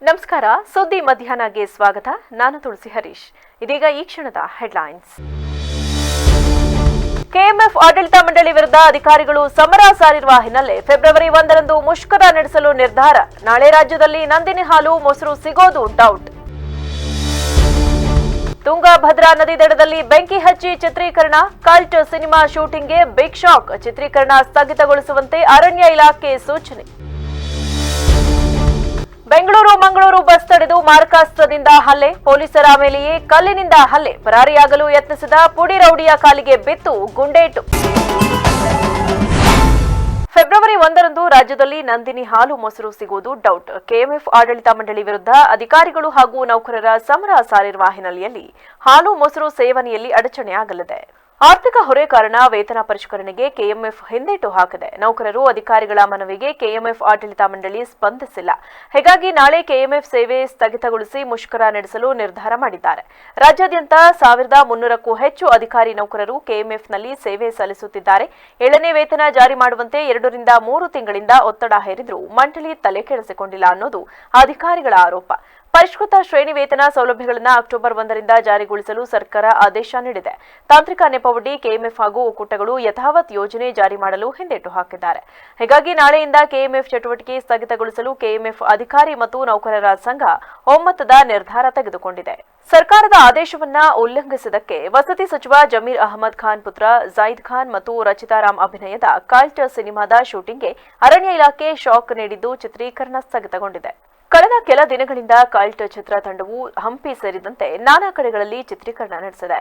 ನಮಸ್ಕಾರ. ಸುದ್ದಿ ಮಧ್ಯಾಹ್ನಗೆ ಸ್ವಾಗತ. ನಾನು ತುಳಸಿ ಹರೀಶ್. ಇದೀಗ ಈ ಕ್ಷಣದ ಹೆಡ್ಲೈನ್ಸ್. ಕೆಎಂಎಫ್ ಆಡಳಿತ ಮಂಡಳಿ ವಿರುದ್ಧ ಅಧಿಕಾರಿಗಳು ಸಮರ ಸಾರಿರುವ ಹಿನ್ನೆಲೆ ಫೆಬ್ರವರಿ 1ರಂದು ಮುಷ್ಕರ ನಡೆಸಲು ನಿರ್ಧಾರ. ನಾಳೆ ರಾಜ್ಯದಲ್ಲಿ ನಂದಿನಿ ಹಾಲು ಮೊಸರು ಸಿಗೋದು ಡೌಟ್. ತುಂಗಭದ್ರಾ ನದಿ ದಡದಲ್ಲಿ ಬೆಂಕಿ ಹಚ್ಚಿ ಚಿತ್ರೀಕರಣ. ಕಲ್ಟ್ ಸಿನಿಮಾ ಶೂಟಿಂಗ್ಗೆ ಬಿಗ್ ಶಾಕ್. ಚಿತ್ರೀಕರಣ ಸ್ಥಗಿತಗೊಳಿಸುವಂತೆ ಅರಣ್ಯ ಇಲಾಖೆ ಸೂಚನೆ. ಬೆಂಗಳೂರು ಮಂಗಳೂರು ಬಸ್ ತಡೆದು ಮಾರಕಾಸ್ತ್ರದಿಂದ ಹಲ್ಲೆ. ಪೊಲೀಸರ ಮೇಲೆಯೇ ಕಲ್ಲಿನಿಂದ ಹಲ್ಲೆ. ಪರಾರಿಯಾಗಲು ಯತ್ನಿಸಿದ ಪುಡಿ ರೌಡಿಯ ಕಾಲಿಗೆ ಬಿತ್ತು ಗುಂಡೇಟು. ಫೆಬ್ರವರಿ 1ರಂದು ರಾಜ್ಯದಲ್ಲಿ ನಂದಿನಿ ಹಾಲು ಮೊಸರು ಸಿಗುವುದು ಡೌಟ್. ಕೆಎಂಎಫ್ ಆಡಳಿತ ಮಂಡಳಿ ವಿರುದ್ಧ ಅಧಿಕಾರಿಗಳು ಹಾಗೂ ನೌಕರರ ಸಮರ ಸಾರಿರುವ ಹಿನ್ನೆಲೆಯಲ್ಲಿ ಹಾಲು ಮೊಸರು ಸೇವನೆಯಲ್ಲಿ ಅಡಚಣೆಯಾಗಲಿದೆ. ಆರ್ಥಿಕ ಹೊರೆ ಕಾರಣ ವೇತನ ಪರಿಷ್ಕರಣೆಗೆ ಕೆಎಂಎಫ್ ಹಿಂದೇಟು ಹಾಕಿದೆ. ನೌಕರರು ಅಧಿಕಾರಿಗಳ ಮನವಿಗೆ ಕೆಎಂಎಫ್ ಆಡಳಿತ ಮಂಡಳಿ ಸ್ಪಂದಿಸಿಲ್ಲ. ಹೀಗಾಗಿ ನಾಳೆ ಕೆಎಂಎಫ್ ಸೇವೆ ಸ್ಥಗಿತಗೊಳಿಸಿ ಮುಷ್ಕರ ನಡೆಸಲು ನಿರ್ಧಾರ ಮಾಡಿದ್ದಾರೆ. ರಾಜ್ಯಾದ್ಯಂತ 1300ಕ್ಕೂ ಹೆಚ್ಚು ಅಧಿಕಾರಿ ನೌಕರರು ಕೆಎಂಎಫ್ನಲ್ಲಿ ಸೇವೆ ಸಲ್ಲಿಸುತ್ತಿದ್ದಾರೆ. 7ನೇ ವೇತನ ಜಾರಿ ಮಾಡುವಂತೆ 2 ರಿಂದ 3 ತಿಂಗಳಿಂದ ಒತ್ತಡ ಹೇರಿದ್ರೂ ಮಂಡಳಿ ತಲೆ ಕೆಡಿಸಿಕೊಂಡಿಲ್ಲ ಅನ್ನೋದು ಅಧಿಕಾರಿಗಳ ಆರೋಪ. ಪರಿಷ್ಕೃತ ಶ್ರೇಣಿ ವೇತನ ಸೌಲಭ್ಯಗಳನ್ನು ಅಕ್ಟೋಬರ್ 1ರಿಂದ ಜಾರಿಗೊಳಿಸಲು ಸರ್ಕಾರ ಆದೇಶ ನೀಡಿದೆ. ತಾಂತ್ರಿಕ ನೆಪವೊಡ್ಡಿ ಕೆಎಂಎಫ್ ಹಾಗೂ ಒಕ್ಕೂಟಗಳು ಯಥಾವತ್ ಯೋಜನೆ ಜಾರಿ ಮಾಡಲು ಹಿಂದೇಟು ಹಾಕಿದ್ದಾರೆ. ಹೀಗಾಗಿ ನಾಳೆಯಿಂದ ಕೆಎಂಎಫ್ ಚಟುವಟಿಕೆ ಸ್ಥಗಿತಗೊಳಿಸಲು ಕೆಎಂಎಫ್ ಅಧಿಕಾರಿ ಮತ್ತು ನೌಕರರ ಸಂಘ ಒಮ್ಮತದ ನಿರ್ಧಾರ ತೆಗೆದುಕೊಂಡಿದೆ. ಸರ್ಕಾರದ ಆದೇಶವನ್ನ ಉಲ್ಲಂಘಿಸಿದ್ದಕ್ಕೆ ವಸತಿ ಸಚಿವ ಜಮೀರ್ ಅಹಮದ್ ಖಾನ್ ಪುತ್ರ ಜೈದ್ ಖಾನ್ ಮತ್ತು ರಚಿತಾ ರಾಮ್ ಅಭಿನಯದ ಕಲ್ಟ್ ಸಿನಿಮಾದ ಶೂಟಿಂಗ್ಗೆ ಅರಣ್ಯ ಇಲಾಖೆ ಶಾಕ್ ನೀಡಿದ್ದು ಚಿತ್ರೀಕರಣ ಸ್ಥಗಿತಗೊಂಡಿದೆ. ಕಳೆದ ಕೆಲ ದಿನಗಳಿಂದ ಕಲ್ಟ್ ಚಿತ್ರತಂಡವು ಹಂಪಿ ಸೇರಿದಂತೆ ನಾನಾ ಕಡೆಗಳಲ್ಲಿ ಚಿತ್ರೀಕರಣ ನಡೆಸಿದೆ.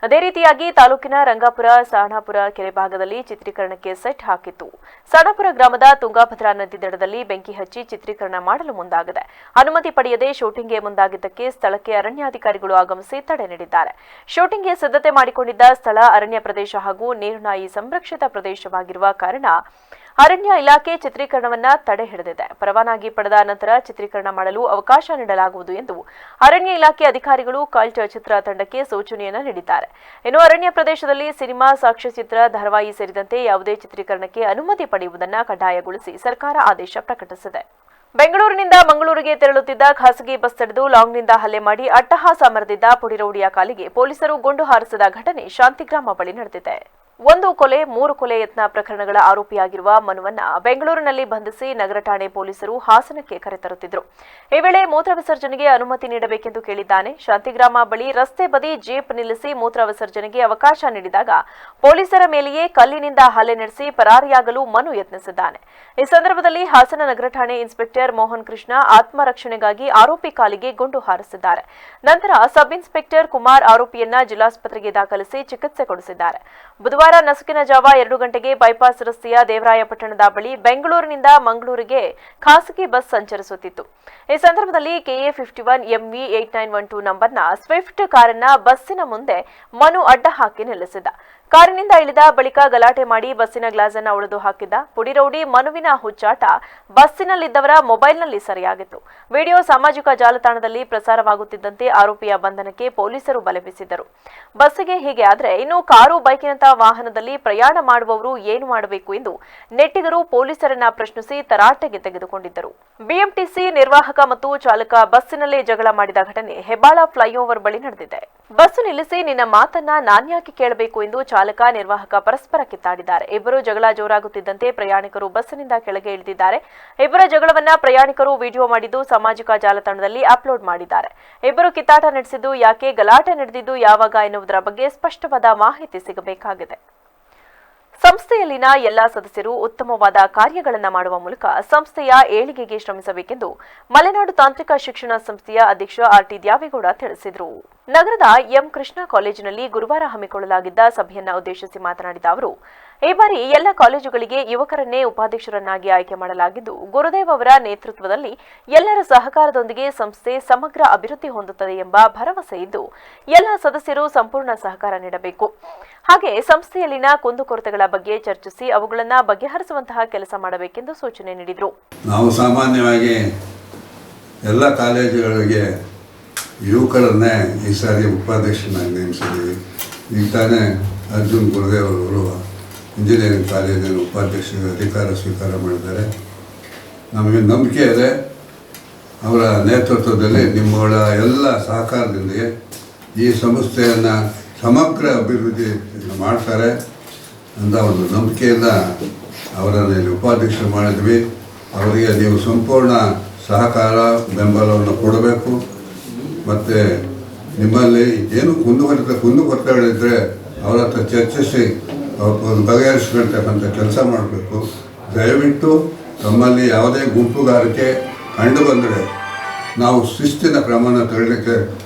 ಅದೇ ರೀತಿಯಾಗಿ ತಾಲೂಕಿನ ರಂಗಾಪುರ ಸಾಣಾಪುರ ಕೆರೆ ಭಾಗದಲ್ಲಿ ಚಿತ್ರೀಕರಣಕ್ಕೆ ಸೆಟ್ ಹಾಕಿತ್ತು. ಸಾಣಾಪುರ ಗ್ರಾಮದ ತುಂಗಭದ್ರಾ ನದಿ ದಡದಲ್ಲಿ ಬೆಂಕಿ ಹಚ್ಚಿ ಚಿತ್ರೀಕರಣ ಮಾಡಲು ಮುಂದಾಗಿದೆ. ಅನುಮತಿ ಪಡೆಯದೆ ಶೂಟಿಂಗ್ಗೆ ಮುಂದಾಗಿದ್ದಕ್ಕೆ ಸ್ಥಳಕ್ಕೆ ಅರಣ್ಯಾಧಿಕಾರಿಗಳು ಆಗಮಿಸಿ ತಡೆ ನೀಡಿದ್ದಾರೆ. ಶೂಟಿಂಗ್ಗೆ ಸಿದ್ಧತೆ ಮಾಡಿಕೊಂಡಿದ್ದ ಸ್ಥಳ ಅರಣ್ಯ ಪ್ರದೇಶ ಹಾಗೂ ನೀರುನಾಯಿ ಸಂರಕ್ಷಿತ ಪ್ರದೇಶವಾಗಿರುವ ಕಾರಣ ಅರಣ್ಯ ಇಲಾಖೆ ಚಿತ್ರೀಕರಣವನ್ನ ತಡೆ ಹಿಡಿದಿದೆ. ಪರವಾನಗಿ ಪಡೆದ ನಂತರ ಚಿತ್ರೀಕರಣ ಮಾಡಲು ಅವಕಾಶ ನೀಡಲಾಗುವುದು ಎಂದು ಅರಣ್ಯ ಇಲಾಖೆ ಅಧಿಕಾರಿಗಳು ಕಲ್ಟ್ ಚಿತ್ರ ತಂಡಕ್ಕೆ ಸೂಚನೆಯನ್ನ ನೀಡಿದ್ದಾರೆ. ಇನ್ನು ಅರಣ್ಯ ಪ್ರದೇಶದಲ್ಲಿ ಸಿನಿಮಾ, ಸಾಕ್ಷ್ಯಚಿತ್ರ, ಧಾರಾವಾಹಿ ಸೇರಿದಂತೆ ಯಾವುದೇ ಚಿತ್ರೀಕರಣಕ್ಕೆ ಅನುಮತಿ ಪಡೆಯುವುದನ್ನು ಕಡ್ಡಾಯಗೊಳಿಸಿ ಸರ್ಕಾರ ಆದೇಶ ಪ್ರಕಟಿಸಿದೆ. ಬೆಂಗಳೂರಿನಿಂದ ಮಂಗಳೂರಿಗೆ ತೆರಳುತ್ತಿದ್ದ ಖಾಸಗಿ ಬಸ್ ತಡೆದು ಲಾಂಗ್ನಿಂದ ಹಲ್ಲೆ ಮಾಡಿ ಅಟ್ಟಹಾಸ ಮೆರೆದಿದ್ದ ಪುಡಿ ರೌಡಿಯ ಕಾಲಿಗೆ ಪೊಲೀಸರು ಗುಂಡು ಹಾರಿಸಿದ ಘಟನೆ ಶಾಂತಿಗ್ರಾಮ ಬಳಿ ನಡೆದಿದೆ. 1 ಕೊಲೆ 3 ಕೊಲೆ ಯತ್ನ ಪ್ರಕರಣಗಳ ಆರೋಪಿಯಾಗಿರುವ ಮನುವನ್ನ ಬೆಂಗಳೂರಿನಲ್ಲಿ ಬಂಧಿಸಿ ನಗರ ಠಾಣೆ ಪೊಲೀಸರು ಹಾಸನಕ್ಕೆ ಕರೆತರುತ್ತಿದ್ದರು. ಈ ವೇಳೆ ಮೂತ್ರ ವಿಸರ್ಜನೆಗೆ ಅನುಮತಿ ನೀಡಬೇಕೆಂದು ಕೇಳಿದ್ದಾನೆ. ಶಾಂತಿಗ್ರಾಮ ಬಳಿ ರಸ್ತೆ ಬದಿ ಜೀಪ್ ನಿಲ್ಲಿಸಿ ಮೂತ್ರ ವಿಸರ್ಜನೆಗೆ ಅವಕಾಶ ನೀಡಿದಾಗ ಪೊಲೀಸರ ಮೇಲೆಯೇ ಕಲ್ಲಿನಿಂದ ಹಲ್ಲೆ ನಡೆಸಿ ಪರಾರಿಯಾಗಲು ಮನು ಯತ್ನಿಸಿದ್ದಾನೆ. ಈ ಸಂದರ್ಭದಲ್ಲಿ ಹಾಸನ ನಗರ ಠಾಣೆ ಇನ್ಸ್ಪೆಕ್ಟರ್ ಮೋಹನ್ ಕೃಷ್ಣ ಆತ್ಮರಕ್ಷಣೆಗಾಗಿ ಆರೋಪಿ ಕಾಲಿಗೆ ಗುಂಡು ಹಾರಿಸಿದ್ದಾರೆ. ನಂತರ ಸಬ್ ಇನ್ಸ್ಪೆಕ್ಟರ್ ಕುಮಾರ್ ಆರೋಪಿಯನ್ನ ಜಿಲ್ಲಾಸ್ಪತ್ರೆಗೆ ದಾಖಲಿಸಿ ಚಿಕಿತ್ಸೆ ಕೊಡಿಸಿದ್ದಾರೆ. ಬುಧವಾರ ನಸುಕಿನ ಜಾವ 2 ಗಂಟೆಗೆ ಬೈಪಾಸ್ ರಸ್ತೆಯ ದೇವರಾಯಪಟ್ಟಣದ ಬಳಿ ಬೆಂಗಳೂರಿನಿಂದ ಮಂಗಳೂರಿಗೆ ಖಾಸಗಿ ಬಸ್ ಸಂಚರಿಸುತ್ತಿತ್ತು. ಈ ಸಂದರ್ಭದಲ್ಲಿ ಕೆಎ 51 MV 8912 ನಂಬರ್ನ ಸ್ವಿಫ್ಟ್ ಕಾರನ್ನ ಬಸ್ಸಿನ ಮುಂದೆ ಮನು ಅಡ್ಡ ಹಾಕಿ ನಿಲ್ಲಿಸಿದ್ದ. ಕಾರಿನಿಂದ ಇಳಿದ ಬಳಿಕ ಗಲಾಟೆ ಮಾಡಿ ಬಸ್ಸಿನ ಗ್ಲಾಸ್ ಅನ್ನು ಒಡೆದು ಹಾಕಿದ್ದ. ಪುಡಿ ರೌಡಿ ಮನುವಿನ ಹುಚ್ಚಾಟ ಬಸ್ಸಿನಲ್ಲಿದ್ದವರ ಮೊಬೈಲ್ನಲ್ಲಿ ಸೆರೆಯಾಗಿತ್ತು. ವಿಡಿಯೋ ಸಾಮಾಜಿಕ ಜಾಲತಾಣದಲ್ಲಿ ಪ್ರಸಾರವಾಗುತ್ತಿದ್ದಂತೆ ಆರೋಪಿಯ ಬಂಧನಕ್ಕೆ ಪೊಲೀಸರು ಬಲೆ ಬೀಸಿದ್ದರು. ಬಸ್ಸಿಗೆ ಹೀಗೆ ಆದ್ರೆ ಇನ್ನು ಕಾರು, ಬೈಕಿನಂತಹ ವಾಹನದಲ್ಲಿ ಪ್ರಯಾಣ ಮಾಡುವವರು ಏನು ಮಾಡಬೇಕು ಎಂದು ನೆಟ್ಟಿಗರು ಪೊಲೀಸರನ್ನ ಪ್ರಶ್ನಿಸಿ ತರಾಟೆಗೆ ತೆಗೆದುಕೊಂಡಿದ್ದರು. ಬಿಎಂಟಿಸಿ ನಿರ್ವಾಹಕ ಮತ್ತು ಚಾಲಕ ಬಸ್ಸಿನಲ್ಲೇ ಜಗಳ ಮಾಡಿದ ಘಟನೆ ಹೆಬ್ಬಾಳ ಫ್ಲೈಓವರ್ ಬಳಿ ನಡೆದಿದೆ. ಬಸ್ಸು ನಿಲ್ಲಿಸಿ ನಿನ್ನ ಮಾತನ್ನ ನಾನ್ಯಾಕೆ ಕೇಳಬೇಕು ಎಂದು ಚಾಲಕ, ನಿರ್ವಾಹಕ ಪರಸ್ಪರ ಕಿತ್ತಾಡಿದ್ದಾರೆ. ಇಬ್ಬರು ಜಗಳ ಜೋರಾಗುತ್ತಿದ್ದಂತೆ ಪ್ರಯಾಣಿಕರು ಬಸ್ಸಿನಿಂದ ಕೆಳಗೆ ಇಳಿದಿದ್ದಾರೆ. ಇಬ್ಬರ ಜಗಳವನ್ನ ಪ್ರಯಾಣಿಕರು ವಿಡಿಯೋ ಮಾಡಿದ್ದು ಸಾಮಾಜಿಕ ಜಾಲತಾಣದಲ್ಲಿ ಅಪ್ಲೋಡ್ ಮಾಡಿದ್ದಾರೆ. ಇಬ್ಬರು ಕಿತ್ತಾಟ ನಡೆಸಿದ್ದು ಯಾಕೆ, ಗಲಾಟೆ ನಡೆದಿದ್ದು ಯಾವಾಗ ಎನ್ನುವುದರ ಬಗ್ಗೆ ಸ್ಪಷ್ಟವಾದ ಮಾಹಿತಿ ಸಿಗಬೇಕಾಗಿದೆ. ಸಂಸ್ಥೆಯಲ್ಲಿನ ಎಲ್ಲಾ ಸದಸ್ಯರು ಉತ್ತಮವಾದ ಕಾರ್ಯಗಳನ್ನು ಮಾಡುವ ಮೂಲಕ ಸಂಸ್ಥೆಯ ಏಳಿಗೆಗೆ ಶ್ರಮಿಸಬೇಕೆಂದು ಮಲೆನಾಡು ತಾಂತ್ರಿಕ ಶಿಕ್ಷಣ ಸಂಸ್ಥೆಯ ಅಧ್ಯಕ್ಷ ಆರ್ಟಿ ದ್ಯಾವೇಗೌಡ ತಿಳಿಸಿದರು. ನಗರದ ಎಂ ಕೃಷ್ಣ ಕಾಲೇಜಿನಲ್ಲಿ ಗುರುವಾರ ಹಮ್ಮಿಕೊಳ್ಳಲಾಗಿದ್ದ ಸಭೆಯನ್ನ ಉದ್ದೇಶಿಸಿ ಮಾತನಾಡಿದ ಅವರು, ಈ ಬಾರಿ ಎಲ್ಲ ಕಾಲೇಜುಗಳಿಗೆ ಯುವಕರನ್ನೇ ಉಪಾಧ್ಯಕ್ಷರನ್ನಾಗಿ ಆಯ್ಕೆ ಮಾಡಲಾಗಿದ್ದು, ಗುರುದೇವ್ ಅವರ ನೇತೃತ್ವದಲ್ಲಿ ಎಲ್ಲರ ಸಹಕಾರದೊಂದಿಗೆ ಸಂಸ್ಥೆ ಸಮಗ್ರ ಅಭಿವೃದ್ಧಿ ಹೊಂದುತ್ತದೆ ಎಂಬ ಭರವಸೆ ಇದ್ದು, ಎಲ್ಲ ಸದಸ್ಯರು ಸಂಪೂರ್ಣ ಸಹಕಾರ ನೀಡಬೇಕು. ಹಾಗೆ ಸಂಸ್ಥೆಯಲ್ಲಿನ ಕುಂದುಕೊರತೆಗಳ ಬಗ್ಗೆ ಚರ್ಚಿಸಿ ಅವುಗಳನ್ನು ಬಗೆಹರಿಸುವಂತಹ ಕೆಲಸ ಮಾಡಬೇಕೆಂದು ಸೂಚನೆ ನೀಡಿದರು. ನಾವು ಸಾಮಾನ್ಯವಾಗಿ ಎಲ್ಲ ಕಾಲೇಜುಗಳಿಗೆ ಯುವಕರನ್ನೇ ಈ ಸಾರಿ ಉಪಾಧ್ಯಕ್ಷನಾಗಿ ನೇಮಿಸಿದ್ದೀವಿ. ಈಗ ತಾನೇ ಅರ್ಜುನ್ ಗುರುದೇವ್ ಅವರು ಇಂಜಿನಿಯರಿಂಗ್ ಕಾಲೇಜಿನ ಉಪಾಧ್ಯಕ್ಷ ಅಧಿಕಾರ ಸ್ವೀಕಾರ ಮಾಡಿದ್ದಾರೆ. ನಮಗೆ ನಂಬಿಕೆ ಇದೆ ಅವರ ನೇತೃತ್ವದಲ್ಲಿ ನಿಮ್ಮಗಳ ಎಲ್ಲ ಸಹಕಾರದೊಂದಿಗೆ ಈ ಸಂಸ್ಥೆಯನ್ನು ಸಮಗ್ರ ಅಭಿವೃದ್ಧಿ ಮಾಡ್ತಾರೆ ಅಂತ ಒಂದು ನಂಬಿಕೆಯಿಂದ ಅವರನ್ನು ಇಲ್ಲಿ ಉಪಾಧ್ಯಕ್ಷರು ಮಾಡಿದ್ವಿ. ಅವರಿಗೆ ನೀವು ಸಂಪೂರ್ಣ ಸಹಕಾರ ಬೆಂಬಲವನ್ನು ಕೊಡಬೇಕು. ಮತ್ತು ನಿಮ್ಮಲ್ಲಿ ಏನು ಕುಂದುಕೊರತೆಗಳಿದ್ದರೆ ಅವರ ಹತ್ರ ಚರ್ಚಿಸಿ ಅವ್ರನ್ನ ಬಗೆಹರಿಸ್ಕೊಳ್ತಕ್ಕಂಥ ಕೆಲಸ ಮಾಡಬೇಕು. ದಯವಿಟ್ಟು ತಮ್ಮಲ್ಲಿ ಯಾವುದೇ ಗುಂಪುಗಾರಿಕೆ ಕಂಡು ಬಂದರೆ ನಾವು ಶಿಸ್ತಿನ ಕ್ರಮನ ತಗೊಳ್ಳಿಕ್ಕೆ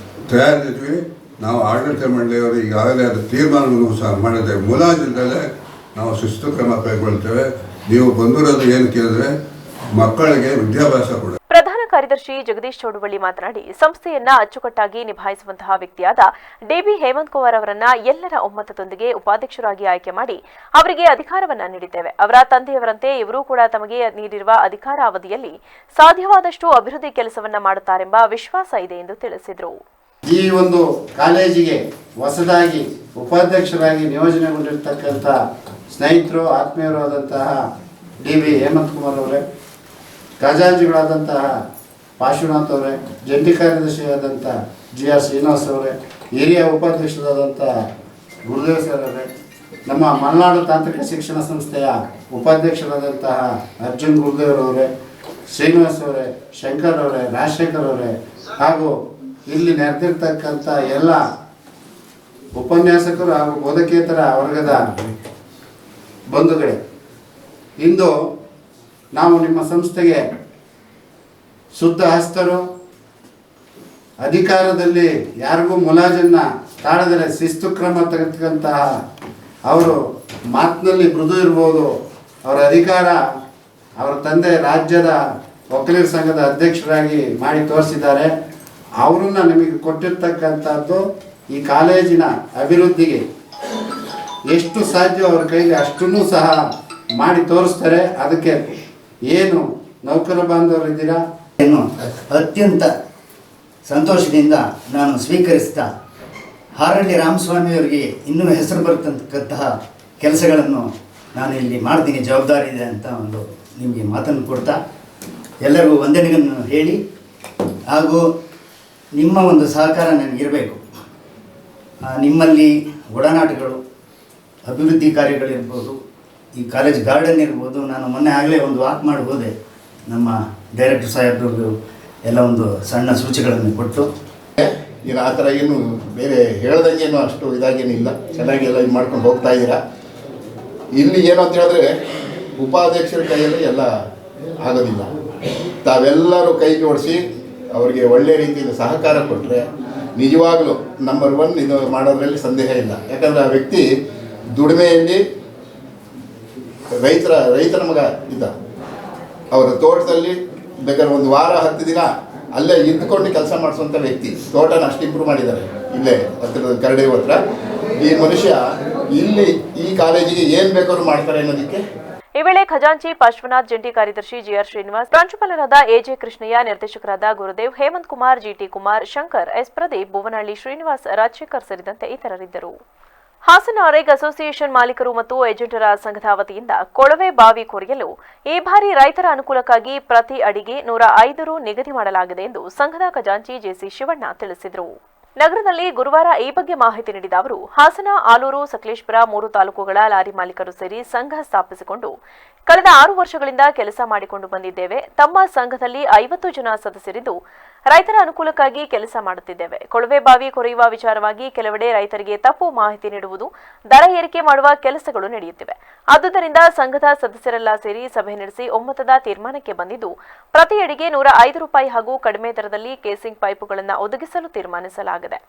ತಯಾರಿದ್ವಿ. ನಾವು ಆಡಳಿತ ಮಂಡಳಿಯವರು ಈಗಾಗಲೇ ಅದು ತೀರ್ಮಾನವನ್ನು ಸಹ ಮಾಡಿದ್ದೇವೆ. ಮುಲಾಜಿಲ್ಲದೆ ನಾವು ಶಿಸ್ತು ಕ್ರಮ ಕೈಗೊಳ್ತೇವೆ. ನೀವು ಬಂದಿರೋದು ಏನು ಕೇಳಿದ್ರೆ ಮಕ್ಕಳಿಗೆ ವಿದ್ಯಾಭ್ಯಾಸ ಕೊಡ. ಪ್ರಧಾನ ಕಾರ್ಯದರ್ಶಿ ಜಗದೀಶ್ ಚೌಡುವಳ್ಳಿ ಮಾತನಾಡಿ, ಸಂಸ್ಥೆಯನ್ನ ಅಚ್ಚುಕಟ್ಟಾಗಿ ನಿಭಾಯಿಸುವಂತಹ ವ್ಯಕ್ತಿಯಾದ ಡಿಬಿ ಹೇಮಂತ್ ಕುಮಾರ್ ಅವರನ್ನ ಎಲ್ಲರ ಒಮ್ಮತದೊಂದಿಗೆ ಉಪಾಧ್ಯಕ್ಷರಾಗಿ ಆಯ್ಕೆ ಮಾಡಿ ಅವರಿಗೆ ಅಧಿಕಾರವನ್ನ ನೀಡಿದ್ದೇವೆ. ಅವರ ತಂದೆಯವರಂತೆ ಇವರೂ ಕೂಡ ತಮಗೆ ನೀಡಿರುವ ಅಧಿಕಾರ ಅವಧಿಯಲ್ಲಿ ಸಾಧ್ಯವಾದಷ್ಟು ಅಭಿವೃದ್ಧಿ ಕೆಲಸವನ್ನ ಮಾಡುತ್ತಾರೆಂಬ ವಿಶ್ವಾಸ ಇದೆ ಎಂದು ತಿಳಿಸಿದರು. ಈ ಒಂದು ಕಾಲೇಜಿಗೆ ಹೊಸದಾಗಿ ಉಪಾಧ್ಯಕ್ಷರಾಗಿ ನಿಯೋಜನೆಗೊಂಡಿರ್ತಕ್ಕಂಥ ಸ್ನೇಹಿತರು, ಆತ್ಮೀಯರು ಆದಂತಹ ಡಿಬಿ ಹೇಮಂತ್ ಕುಮಾರ್ ಅವರೇ, ಖಜಾಂಚಿಗಳಾದಂತಹ ಪಾರ್ಶ್ವನಾಥ್ ಅವರೇ, ಜಂಟಿ ಕಾರ್ಯದರ್ಶಿಯಾದಂಥ GR ಶ್ರೀನಿವಾಸ್ ಅವರೇ, ಹಿರಿಯ ಉಪಾಧ್ಯಕ್ಷರಾದಂಥ ಗುರುದೇವ್ ಸರ್ ಅವರೇ, ನಮ್ಮ ಮಲೆನಾಡು ತಾಂತ್ರಿಕ ಶಿಕ್ಷಣ ಸಂಸ್ಥೆಯ ಉಪಾಧ್ಯಕ್ಷರಾದಂತಹ ಅರ್ಜುನ್ ಗುರುದೇವ್ರವರೇ, ಶ್ರೀನಿವಾಸ್ ಅವರೇ, ಶಂಕರ್ ಅವರೇ, ರಾಜಶೇಖರ್ ಅವರೇ, ಹಾಗೂ ಇಲ್ಲಿ ನೆರೆದಿರ್ತಕ್ಕಂಥ ಎಲ್ಲ ಉಪನ್ಯಾಸಕರು ಹಾಗೂ ಬೋಧಕೇತರ ವರ್ಗದ ಬಂಧುಗಳೇ, ಇಂದು ನಾವು ನಿಮ್ಮ ಸಂಸ್ಥೆಗೆ ಶುದ್ಧ ಹಸ್ತರು, ಅಧಿಕಾರದಲ್ಲಿ ಯಾರಿಗೂ ಮುಲಾಜನ್ನು ತಾಳದರೆ ಶಿಸ್ತು ಕ್ರಮ ತೆಗೆದುಕೊಂತಹ ಅವರು ಮಾತಿನಲ್ಲಿ ಮೃದು ಇರ್ಬೋದು. ಅವರ ಅಧಿಕಾರ ಅವರ ತಂದೆ ರಾಜ್ಯದ ವಕೀಲರ ಸಂಘದ ಅಧ್ಯಕ್ಷರಾಗಿ ಮಾಡಿ ತೋರಿಸಿದ್ದಾರೆ. ಅವರನ್ನು ನಿಮಗೆ ಕೊಟ್ಟಿರ್ತಕ್ಕಂಥದ್ದು ಈ ಕಾಲೇಜಿನ ಅಭಿವೃದ್ಧಿಗೆ ಎಷ್ಟು ಸಾಧ್ಯ ಅವರ ಕೈಗೆ ಅಷ್ಟನ್ನೂ ಸಹ ಮಾಡಿ ತೋರಿಸ್ತಾರೆ. ಅದಕ್ಕೆ ಏನು ನೌಕರ ಬಾಂಧವರಿದ್ದೀರಾ ಏನು ಅತ್ಯಂತ ಸಂತೋಷದಿಂದ ನಾನು ಸ್ವೀಕರಿಸ್ತಾ ಹಾರಳ್ಳಿ ರಾಮಸ್ವಾಮಿಯವರಿಗೆ ಇನ್ನೂ ಹೆಸರು ಬರ್ತಕ್ಕಂತಹ ಕೆಲಸಗಳನ್ನು ನಾನು ಇಲ್ಲಿ ಮಾಡ್ತೀನಿ, ಜವಾಬ್ದಾರಿ ಇದೆ ಅಂತ ಒಂದು ನಿಮಗೆ ಮಾತನ್ನು ಕೊಡ್ತಾ ಎಲ್ಲರಿಗೂ ವಂದನೆಗಳನ್ನು ಹೇಳಿ, ಹಾಗೂ ನಿಮ್ಮ ಒಂದು ಸಹಕಾರ ನನಗಿರಬೇಕು. ನಿಮ್ಮಲ್ಲಿ ಒಡನಾಟಗಳು, ಅಭಿವೃದ್ಧಿ ಕಾರ್ಯಗಳಿರ್ಬೋದು, ಈ ಕಾಲೇಜ್ ಗಾರ್ಡನ್ ಇರ್ಬೋದು. ನಾನು ಮೊನ್ನೆ ಆಗಲೇ ಒಂದು ವಾಕ್ ಮಾಡಿ ಹೋದೆ. ನಮ್ಮ ಡೈರೆಕ್ಟರ್ ಸಾಹೇಬ್ರಿಗೂ ಎಲ್ಲ ಒಂದು ಸಣ್ಣ ಸೂಚನೆಗಳನ್ನು ಕೊಟ್ಟು, ಈಗ ಆ ಥರ ಏನು ಬೇರೆ ಹೇಳ್ದಂಗೇನು ಅಷ್ಟು ಇದಾಗೇನಿಲ್ಲ, ಚೆನ್ನಾಗಿ ಎಲ್ಲ ಇದು ಮಾಡ್ಕೊಂಡು ಹೋಗ್ತಾ ಇದ್ದೀರಾ. ಇಲ್ಲಿ ಏನು ಅಂತ ಹೇಳಿದ್ರೆ ಉಪಾಧ್ಯಕ್ಷರ ಕೈಯಲ್ಲಿ ಎಲ್ಲ ಆಗೋದಿಲ್ಲ. ತಾವೆಲ್ಲರೂ ಕೈ ಜೋಡಿಸಿ ಅವರಿಗೆ ಒಳ್ಳೆ ರೀತಿಯಲ್ಲಿ ಸಹಕಾರ ಕೊಟ್ಟರೆ ನಿಜವಾಗಲೂ ನಂಬರ್ 1 ಇದು ಮಾಡೋದ್ರಲ್ಲಿ ಸಂದೇಹ ಇಲ್ಲ. ಯಾಕಂದರೆ ಆ ವ್ಯಕ್ತಿ ದುಡಿಮೆಯಲ್ಲಿ ರೈತರ ಮಗ ಇದ್ದ. ಅವರ ತೋಟದಲ್ಲಿ ಬೇಕಾದ್ರೆ ಒಂದು ವಾರ 10 ದಿನ ಅಲ್ಲೇ ಇದ್ದುಕೊಂಡು ಕೆಲಸ ಮಾಡಿಸುವಂಥ ವ್ಯಕ್ತಿ. ತೋಟನ ಅಷ್ಟು ಇಂಪ್ರೂವ್ ಮಾಡಿದ್ದಾರೆ ಇಲ್ಲೇ ಹತ್ತಿರದ ಕರಡೇವು ಹತ್ರ. ಈ ಮನುಷ್ಯ ಇಲ್ಲಿ ಈ ಕಾಲೇಜಿಗೆ ಏನು ಬೇಕಾದ್ರೂ ಮಾಡ್ತಾರೆ ಅನ್ನೋದಕ್ಕೆ. ಈ ವೇಳೆ ಖಜಾಂಚಿ ಪಾರ್ಶ್ವನಾಥ್, ಜಂಟಿ ಕಾರ್ಯದರ್ಶಿ GR ಶ್ರೀನಿವಾಸ್, ಪ್ರಾಂಶುಪಾಲರಾದ AJ ಕೃಷ್ಣಯ್ಯ, ನಿರ್ದೇಶಕರಾದ ಗುರುದೇವ್, ಹೇಮಂತ್ ಕುಮಾರ್, GT ಕುಮಾರ್, ಶಂಕರ್, S ಪ್ರದೀಪ್, ಭುವನಹಳ್ಳಿ ಶ್ರೀನಿವಾಸ್, ರಾಜಶೇಖರ್ ಸೇರಿದಂತೆ ಇತರರಿದ್ದರು. ಹಾಸನ ರೇಗ್ ಅಸೋಸಿಯೇಷನ್ ಮಾಲೀಕರು ಮತ್ತು ಏಜೆಂಟರ ಸಂಘದ ವತಿಯಿಂದ ಕೊಳವೆ ಬಾವಿ ಕೊರೆಯಲು ಈ ಬಾರಿ ರೈತರ ಅನುಕೂಲಕ್ಕಾಗಿ ಪ್ರತಿ ಅಡಿಗೆ 105 ರು ನಿಗದಿ ಮಾಡಲಾಗಿದೆ ಎಂದು ಸಂಘದ ಖಜಾಂಚಿ JC ಶಿವಣ್ಣ ತಿಳಿಸಿದರು. ನಗರದಲ್ಲಿ ಗುರುವಾರ ಈ ಬಗ್ಗೆ ಮಾಹಿತಿ ನೀಡಿದ ಅವರು, ಹಾಸನ, ಆಲೂರು, ಸಕಲೇಶಪುರ 3 ತಾಲೂಕುಗಳ ಲಾರಿ ಮಾಲೀಕರು ಸೇರಿ ಸಂಘ ಸ್ಥಾಪಿಸಿಕೊಂಡು ಕಳೆದ 6 ವರ್ಷಗಳಿಂದ ಕೆಲಸ ಮಾಡಿಕೊಂಡು ಬಂದಿದ್ದೇವೆ. ತಮ್ಮ ಸಂಘದಲ್ಲಿ 50 ಜನ ಸದಸ್ಯರಿದ್ದು ರೈತರ ಅನುಕೂಲಕ್ಕಾಗಿ ಕೆಲಸ ಮಾಡುತ್ತಿದ್ದೇವೆ. ಕೊಳವೆ ಬಾವಿ ಕೊರೆಯುವ ವಿಚಾರವಾಗಿ ಕೆಲವೆಡೆ ರೈತರಿಗೆ ತಪ್ಪು ಮಾಹಿತಿ ನೀಡುವುದು, ದರ ಏರಿಕೆ ಮಾಡುವ ಕೆಲಸಗಳು ನಡೆಯುತ್ತಿವೆ. ಆದುದರಿಂದ ಸಂಘದ ಸದಸ್ಯರೆಲ್ಲ ಸೇರಿ ಸಭೆ ನಡೆಸಿ ಒಮ್ಮತದ ತೀರ್ಮಾನಕ್ಕೆ ಬಂದಿದ್ದು, ಪ್ರತಿ ಅಡಿಗೆ 105 ರೂಪಾಯಿ ಹಾಗೂ ಕಡಿಮೆ ದರದಲ್ಲಿ ಕೇಸಿಂಗ್ ಪೈಪುಗಳನ್ನು ಒದಗಿಸಲು ತೀರ್ಮಾನಿಸಲಾಗಿದೆ.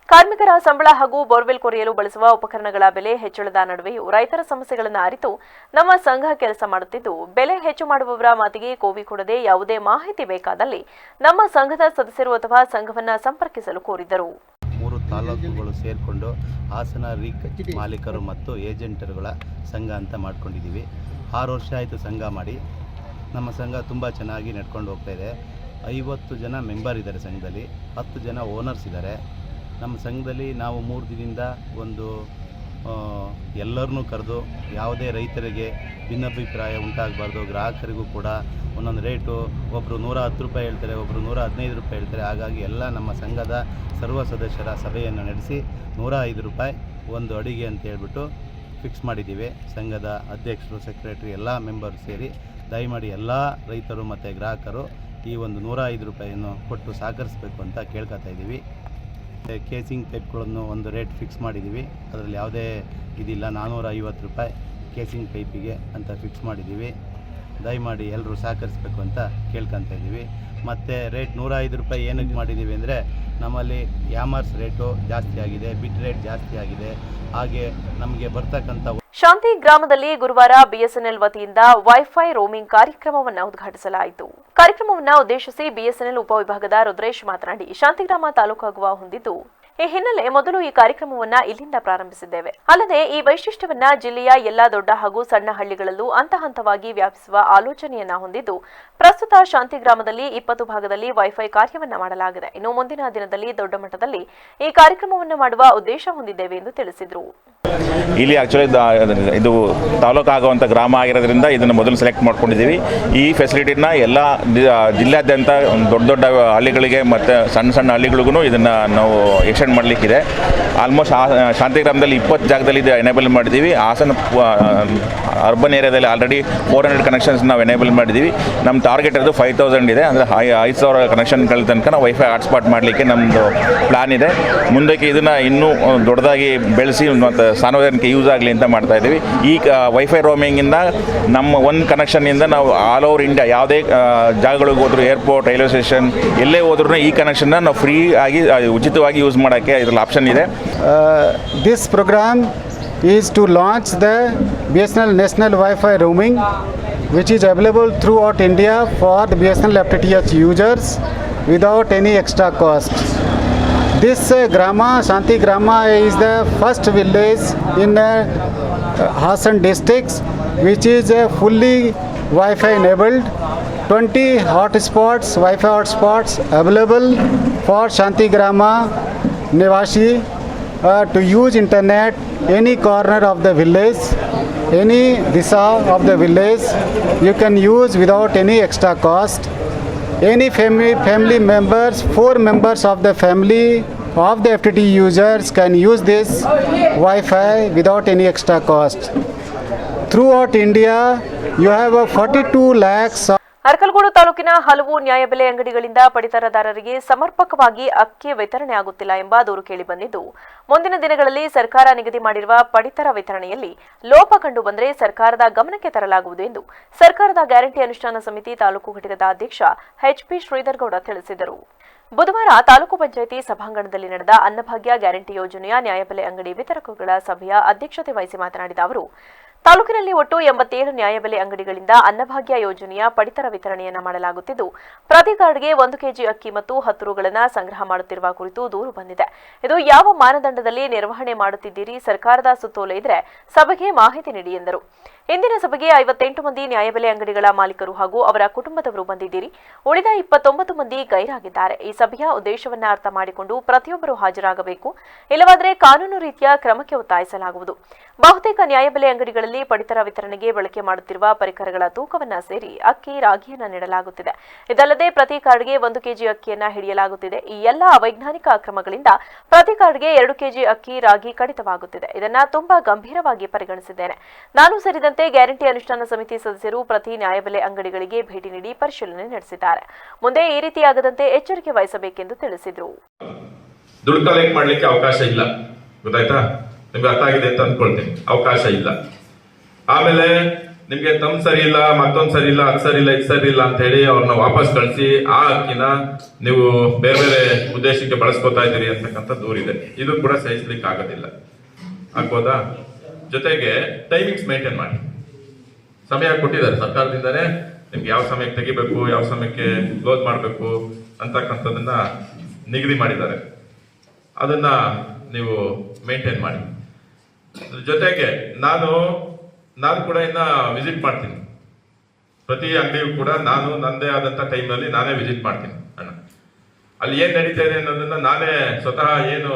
ಕಾರ್ಮಿಕರ ಸಂಬಳ ಹಾಗೂ ಬೋರ್ವೆಲ್ ಕೊರೆಯಲು ಬಳಸುವ ಉಪಕರಣಗಳ ಬೆಲೆ ಹೆಚ್ಚಳದ ನಡುವೆಯೂ ರೈತರ ಸಮಸ್ಯೆಗಳನ್ನು ಅರಿತು ನಮ್ಮ ಸಂಘ ಕೆಲಸ ಮಾಡುತ್ತಿದ್ದು, ಬೆಲೆ ಹೆಚ್ಚು ಮಾಡುವವರ ಮಾತಿಗೆ ಕೋವಿ ಕೊಡದೆ ಯಾವುದೇ ಮಾಹಿತಿ ಬೇಕಾದಲ್ಲಿ ನಮ್ಮ ಸಂಘದ ಸದಸ್ಯರು ಅಥವಾ ಸಂಘವನ್ನು ಸಂಪರ್ಕಿಸಲು ಕೋರಿದರು. 3 ತಾಲೂಕುಗಳು ಸೇರಿಕೊಂಡು ಹಾಸನ ರಿಕ್ ಮಾಲೀಕರು ಮತ್ತು ಏಜೆಂಟರುಗಳ ಸಂಘ ಅಂತ ಮಾಡ್ಕೊಂಡಿದ್ದೀವಿ. 6 ವರ್ಷ ಆಯಿತು ಸಂಘ ಮಾಡಿ. ನಮ್ಮ ಸಂಘ ತುಂಬ ಚೆನ್ನಾಗಿ ನಡ್ಕೊಂಡು ಹೋಗ್ತಾ ಇದೆ. 50 ಜನ ಮೆಂಬರ್ ಇದ್ದಾರೆ ಸಂಘದಲ್ಲಿ, 10 ಜನ ಓನರ್ಸ್ ಇದ್ದಾರೆ. ನಮ್ಮ ಸಂಘದಲ್ಲಿ ನಾವು 3 ದಿನದಿಂದ ಒಂದು ಎಲ್ಲರನ್ನೂ ಕರೆದು ಯಾವುದೇ ರೈತರಿಗೆ ಭಿನ್ನಾಭಿಪ್ರಾಯ ಉಂಟಾಗಬಾರ್ದು. ಗ್ರಾಹಕರಿಗೂ ಕೂಡ ಒಂದೊಂದು ರೇಟು, ಒಬ್ಬರು 110 ರೂಪಾಯಿ ಹೇಳ್ತಾರೆ, ಒಬ್ಬರು 115 ರೂಪಾಯಿ ಹೇಳ್ತಾರೆ. ಹಾಗಾಗಿ ಎಲ್ಲ ನಮ್ಮ ಸಂಘದ ಸರ್ವ ಸದಸ್ಯರ ಸಭೆಯನ್ನು ನಡೆಸಿ 105 ರೂಪಾಯಿ ಒಂದು ಅಡಿಗೆ ಅಂತ ಹೇಳ್ಬಿಟ್ಟು ಫಿಕ್ಸ್ ಮಾಡಿದ್ದೀವಿ. ಸಂಘದ ಅಧ್ಯಕ್ಷರು, ಸೆಕ್ರೆಟರಿ ಎಲ್ಲ ಮೆಂಬರ್ ಸೇರಿ ದಯಮಾಡಿ ಎಲ್ಲ ರೈತರು ಮತ್ತು ಗ್ರಾಹಕರು ಈ ಒಂದು 105 ರೂಪಾಯಿಯನ್ನು ಕೊಟ್ಟು ಸಹಕರಿಸಬೇಕು ಅಂತ ಕೇಳ್ಕೊತಾ ಇದ್ದೀವಿ. ಕೇಸಿಂಗ್ ಪೈಪ್ಗಳನ್ನು ಒಂದು ರೇಟ್ ಫಿಕ್ಸ್ ಮಾಡಿದ್ದೀವಿ. ಅದರಲ್ಲಿ ಯಾವುದೇ ಇದಿಲ್ಲ, 450 ರೂಪಾಯಿ ಕೇಸಿಂಗ್ ಪೈಪಿಗೆ ಅಂತ ಫಿಕ್ಸ್ ಮಾಡಿದ್ದೀವಿ. ದಯಮಾಡಿ ಎಲ್ಲರೂ ಸಹಕರಿಸಬೇಕು ಅಂತ ಕೇಳ್ಕೊತಾ ಇದ್ದೀವಿ. ಮತ್ತು ರೇಟ್ 105 ರೂಪಾಯಿ ಏನಕ್ಕೆ ಮಾಡಿದ್ದೀವಿ ಅಂದರೆ, ನಮ್ಮಲ್ಲಿ ಯಾಮರ್ಸ್ ರೇಟು ಜಾಸ್ತಿ ಆಗಿದೆ, ಬಿಟ್ ರೇಟ್ ಜಾಸ್ತಿ ಆಗಿದೆ. ಹಾಗೆ ನಮಗೆ ಬರ್ತಕ್ಕಂಥ ಶಾಂತಿ ಗ್ರಾಮದಲ್ಲಿ ಗುರುವಾರ ಬಿಎಸ್ಎನ್ಎಲ್ ವತಿಯಿಂದ ವೈಫೈ ರೋಮಿಂಗ್ ಕಾರ್ಯಕ್ರಮವನ್ನು ಉದ್ಘಾಟಿಸಲಾಯಿತು. ಕಾರ್ಯಕ್ರಮವನ್ನು ಉದ್ದೇಶಿಸಿ ಬಿಎಸ್ಎನ್ಎಲ್ ಉಪವಿಭಾಗದ ರುದ್ರೇಶ್ ಮಾತನಾಡಿ, ಶಾಂತಿಗ್ರಾಮ ತಾಲೂಕಾಗುವ ಹೊಂದಿದ್ದು ಈ ಹಿನ್ನೆಲೆ ಮೊದಲು ಈ ಕಾರ್ಯಕ್ರಮವನ್ನ ಇಲ್ಲಿಂದ ಪ್ರಾರಂಭಿಸಿದ್ದೇವೆ. ಅಲ್ಲದೆ ಈ ವೈಶಿಷ್ಟ್ಯವನ್ನ ಜಿಲ್ಲೆಯ ಎಲ್ಲಾ ದೊಡ್ಡ ಹಾಗೂ ಸಣ್ಣ ಹಳ್ಳಿಗಳಲ್ಲೂ ಹಂತ ಹಂತವಾಗಿ ವ್ಯಾಪಿಸುವ ಆಲೋಚನೆಯನ್ನ ಹೊಂದಿದ್ದು, ಪ್ರಸ್ತುತ ಶಾಂತಿಗ್ರಾಮದಲ್ಲಿ 20 ಭಾಗದಲ್ಲಿ ವೈಫೈ ಕಾರ್ಯವನ್ನ ಮಾಡಲಾಗಿದೆ. ಇನ್ನು ಮುಂದಿನ ದಿನದಲ್ಲಿ ದೊಡ್ಡ ಮಟ್ಟದಲ್ಲಿ ಈ ಕಾರ್ಯಕ್ರಮವನ್ನು ಮಾಡುವ ಉದ್ದೇಶ ಹೊಂದಿದ್ದೇವೆ ಎಂದು ತಿಳಿಸಿದರು. ಇಲ್ಲಿ ಆಕ್ಚುಲಿ ಇದು ತಾಲೂಕು ಆಗುವಂಥ ಗ್ರಾಮ ಆಗಿರೋದ್ರಿಂದ ಇದನ್ನು ಮೊದಲು ಸೆಲೆಕ್ಟ್ ಮಾಡ್ಕೊಂಡಿದ್ದೀವಿ. ಈ ಫೆಸಿಲಿಟಿನ ಎಲ್ಲ ಜಿಲ್ಲೆಯಾದ್ಯಂತ ದೊಡ್ಡ ದೊಡ್ಡ ಹಳ್ಳಿಗಳಿಗೆ ಮತ್ತು ಸಣ್ಣ ಸಣ್ಣ ಹಳ್ಳಿಗಳಿಗೂ ಇದನ್ನು ನಾವು ಎಕ್ಸ್ಟೆಂಡ್ ಮಾಡಲಿಕ್ಕಿದೆ. ಆಲ್ಮೋಸ್ಟ್ ಶಾಂತಿಗ್ರಾಮದಲ್ಲಿ 20 ಜಾಗದಲ್ಲಿ ಇದು ಎನೇಬಲ್ ಮಾಡಿದ್ದೀವಿ. ಹಾಸನ ಅರ್ಬನ್ ಏರಿಯಾದಲ್ಲಿ ಆಲ್ರೆಡಿ 400 ಕನೆಕ್ಷನ್ಸ್ ನಾವು ಎನೇಬಲ್ ಮಾಡಿದ್ದೀವಿ. ನಮ್ಮ ಟಾರ್ಗೆಟ್ ಇರೋದು 5000 ಇದೆ. ಅಂದರೆ 5000 ಕನೆಕ್ಷನ್ಗಳ ತನಕ ನಾವು ವೈಫೈ ಹಾಟ್ಸ್ಪಾಟ್ ಮಾಡಲಿಕ್ಕೆ ನಮ್ಮದು ಪ್ಲ್ಯಾನ್ ಇದೆ. ಮುಂದಕ್ಕೆ ಇದನ್ನು ಇನ್ನೂ ದೊಡ್ಡದಾಗಿ ಬೆಳೆಸಿ ಮತ್ತು ಸಾರ್ವಜನಿಕ ಯೂಸ್ ಆಗಲಿ ಅಂತ ಮಾಡ್ತಾ ಇದ್ದೀವಿ. ಈ ವೈಫೈ ರೋಮಿಂಗಿಂದ ನಮ್ಮ ಒಂದು ಕನೆಕ್ಷನ್ನಿಂದ ನಾವು ಆಲ್ ಓವರ್ ಇಂಡಿಯಾ ಯಾವುದೇ ಜಾಗಗಳಿಗೆ ಹೋದ್ರು, ಏರ್ಪೋರ್ಟ್, ರೈಲ್ವೆ ಸ್ಟೇಷನ್ ಎಲ್ಲೇ ಹೋದ್ರೂ ಈ ಕನೆಕ್ಷನ್ನ ನಾವು ಫ್ರೀ ಆಗಿ ಉಚಿತವಾಗಿ ಯೂಸ್ ಮಾಡೋಕ್ಕೆ ಇದರಲ್ಲಿ ಆಪ್ಷನ್ ಇದೆ. This program is to launch the BSNL National Wi-Fi Roaming, which is available throughout India for the BSNL FTTH users without any extra cost. This Grama, Shanti Grama is the first village in Hassan district which is fully Wi-Fi enabled. 20 hotspots, Wi-Fi hotspots available for Shanti Grama Nivashi to use internet any corner of the village, any disha of the village you can use without any extra cost. Any family members, 4 members of the family of the FTT users can use this Wi-Fi without any extra cost. Throughout India, you have 42 lakhs of Arakalagudu ತಾಲೂಕಿನ ಹಲವು ನ್ಯಾಯಬೆಲೆ ಅಂಗಡಿಗಳಿಂದ ಪಡಿತರದಾರರಿಗೆ ಸಮರ್ಪಕವಾಗಿ ಅಕ್ಕಿ ವಿತರಣೆ ಆಗುತ್ತಿಲ್ಲ ಎಂಬ ದೂರು ಕೇಳಿಬಂದಿದ್ದು, ಮುಂದಿನ ದಿನಗಳಲ್ಲಿ ಸರ್ಕಾರ ನಿಗದಿ ಮಾಡಿರುವ ಪಡಿತರ ವಿತರಣೆಯಲ್ಲಿ ಲೋಪ ಕಂಡು ಬಂದರೆ ಸರ್ಕಾರದ ಗಮನಕ್ಕೆ ತರಲಾಗುವುದು ಎಂದು ಸರ್ಕಾರದ ಗ್ಯಾರಂಟಿ ಅನುಷ್ಠಾನ ಸಮಿತಿ ತಾಲೂಕು ಘಟಕದ ಅಧ್ಯಕ್ಷ ಎಚ್ಪಿ ಶ್ರೀಧರ್ಗೌಡ ತಿಳಿಸಿದರು. ಬುಧವಾರ ತಾಲೂಕು ಪಂಚಾಯಿತಿ ಸಭಾಂಗಣದಲ್ಲಿ ನಡೆದ ಅನ್ನಭಾಗ್ಯ ಗ್ಯಾರಂಟಿ ಯೋಜನೆಯ ನ್ಯಾಯಬೆಲೆ ಅಂಗಡಿ ವಿತರಕರುಗಳ ಸಭೆಯ ಅಧ್ಯಕ್ಷತೆ ವಹಿಸಿ ಮಾತನಾಡಿದ ಅವರು, ತಾಲೂಕಿನಲ್ಲಿ ಒಟ್ಟು 87 ನ್ಯಾಯಬೆಲೆ ಅಂಗಡಿಗಳಿಂದ ಅನ್ನಭಾಗ್ಯ ಯೋಜನೆಯ ಪಡಿತರ ವಿತರಣೆಯನ್ನ ಮಾಡಲಾಗುತ್ತಿದ್ದು, ಪ್ರತಿ ಕಾರ್ಡ್ಗೆ 1 ಕೆಜಿ ಅಕ್ಕಿ ಮತ್ತು 10 ರುಗಳನ್ನು ಸಂಗ್ರಹ ಮಾಡುತ್ತಿರುವ ಕುರಿತು ದೂರು ಬಂದಿದೆ. ಇದು ಯಾವ ಮಾನದಂಡದಲ್ಲಿ ನಿರ್ವಹಣೆ ಮಾಡುತ್ತಿದ್ದೀರಿ? ಸರ್ಕಾರದ ಸುತ್ತೋಲೆ ಇದ್ರೆ ಸಭೆಗೆ ಮಾಹಿತಿ ನೀಡಿ ಎಂದರು. ಇಂದಿನ ಸಭೆಗೆ 58 ಮಂದಿ ನ್ಯಾಯಬೆಲೆ ಅಂಗಡಿಗಳ ಮಾಲೀಕರು ಹಾಗೂ ಅವರ ಕುಟುಂಬದವರು ಬಂದಿದ್ದೀರಿ. ಉಳಿದ 29 ಮಂದಿ ಗೈರಾಗಿದ್ದಾರೆ. ಈ ಸಭೆಯ ಉದ್ದೇಶವನ್ನ ಅರ್ಥ ಮಾಡಿಕೊಂಡು ಪ್ರತಿಯೊಬ್ಬರು ಹಾಜರಾಗಬೇಕು, ಇಲ್ಲವಾದರೆ ಕಾನೂನು ರೀತಿಯ ಕ್ರಮಕ್ಕೆ ಒತ್ತಾಯಿಸಲಾಗುವುದು. ಬಹುತೇಕ ನ್ಯಾಯಬೆಲೆ ಅಂಗಡಿಗಳಲ್ಲಿ ಪಡಿತರ ವಿತರಣೆಗೆ ಬಳಕೆ ಮಾಡುತ್ತಿರುವ ಪರಿಕರಗಳ ತೂಕವನ್ನ ಸೇರಿ ಅಕ್ಕಿ, ರಾಗಿಯನ್ನ ನೀಡಲಾಗುತ್ತಿದೆ. ಇದಲ್ಲದೆ ಪ್ರತಿ ಕಾರ್ಡ್ಗೆ 1 ಕೆಜಿ ಅಕ್ಕಿಯನ್ನ ಹಿಡಿಯಲಾಗುತ್ತಿದೆ. ಈ ಎಲ್ಲ ಅವೈಜ್ಞಾನಿಕ ಕ್ರಮಗಳಿಂದ ಪ್ರತಿ ಕಾರ್ಡ್ಗೆ 2 ಕೆಜಿ ಅಕ್ಕಿ, ರಾಗಿ ಕಡಿತವಾಗುತ್ತಿದೆ. ಇದನ್ನ ತುಂಬಾ ಗಂಭೀರವಾಗಿ ಪರಿಗಣಿಸಿದ್ದೇನೆ. ನಾನು ಸೇರಿದಂತೆ ಗ್ಯಾರಂಟಿ ಅನುಷ್ಠಾನ ಸಮಿತಿ ಸದಸ್ಯರು ಪ್ರತಿ ನ್ಯಾಯಬೆಲೆ ಅಂಗಡಿಗಳಿಗೆ ಭೇಟಿ ನೀಡಿ ಪರಿಶೀಲನೆ ನಡೆಸಿದ್ದಾರೆ. ಮುಂದೆ ಈ ರೀತಿಯಾಗದಂತೆ ಎಚ್ಚರಿಕೆ ವಹಿಸಬೇಕೆಂದು ತಿಳಿಸಿದರು. ದುಡ್ಡು ಕಲೆಕ್ಟ್ ಮಾಡ್ಲಿಕ್ಕೆ ಅವಕಾಶ ಇಲ್ಲ, ಗೊತ್ತಾಯ್ತಾ? ನಿಮ್ಗೆ ಅರ್ಥ ಆಗಿದೆ ಅಂತ ಅನ್ಕೊಳ್ತೀನಿ. ಅವಕಾಶ ಇಲ್ಲ. ಆಮೇಲೆ ನಿಮ್ಗೆ ತಮ್ ಸರಿ ಇಲ್ಲ, ಮತ್ತೊಂದ್ ಸರಿ ಇಲ್ಲ, ಅದ್ ಸರಿ ಇಲ್ಲ, ಇದ್ ಸರಿ ಇಲ್ಲ ಅಂತ ಹೇಳಿ ಅವ್ರನ್ನ ವಾಪಸ್ ಕಳಿಸಿ ಆ ಅಕ್ಕಿನ ನೀವು ಬೇರೆ ಬೇರೆ ಉದ್ದೇಶಕ್ಕೆ ಬಳಸ್ಕೊತಾ ಇದ್ದೀರಿ ಅಂತಕ್ಕಂಥ ದೂರಿದೆ. ಇದು ಕೂಡ ಸಹಿಸ್ಲಿಕ್ಕೆ ಆಗೋದಿಲ್ಲ. ಆಗ್ಬೋದಾ? ಜೊತೆಗೆ ಟೈಮಿಂಗ್ಸ್ ಮೇಂಟೈನ್ ಮಾಡಿ. ಸಮಯ ಕೊಟ್ಟಿದ್ದಾರೆ ಸರ್ಕಾರದಿಂದನೇ, ನಿಮ್ಗೆ ಯಾವ ಸಮಯಕ್ಕೆ ತೆಗಿಬೇಕು, ಯಾವ ಸಮಯಕ್ಕೆ ಕ್ಲೋಸ್ ಮಾಡಬೇಕು ಅಂತಕ್ಕಂಥದ್ದನ್ನ ನಿಗದಿ ಮಾಡಿದ್ದಾರೆ. ಅದನ್ನ ನೀವು ಮೇಂಟೈನ್ ಮಾಡಿ. ಜೊತೆಗೆ ನಾನು ಕೂಡ ಇನ್ನ ವಿಸಿಟ್ ಮಾಡ್ತೀನಿ. ಪ್ರತಿ ಅಂಗಡಿಯೂ ಕೂಡ ನಾನು ನಂದೇ ಆದಂತ ಟೈಮ್ನಲ್ಲಿ ನಾನೇ ವಿಸಿಟ್ ಮಾಡ್ತೀನಿ. ಅಲ್ಲಿ ಏನ್ ನಡೀತಾ ಇದೆ ಅನ್ನೋದನ್ನ ನಾನೇ ಸ್ವತಃ ಏನು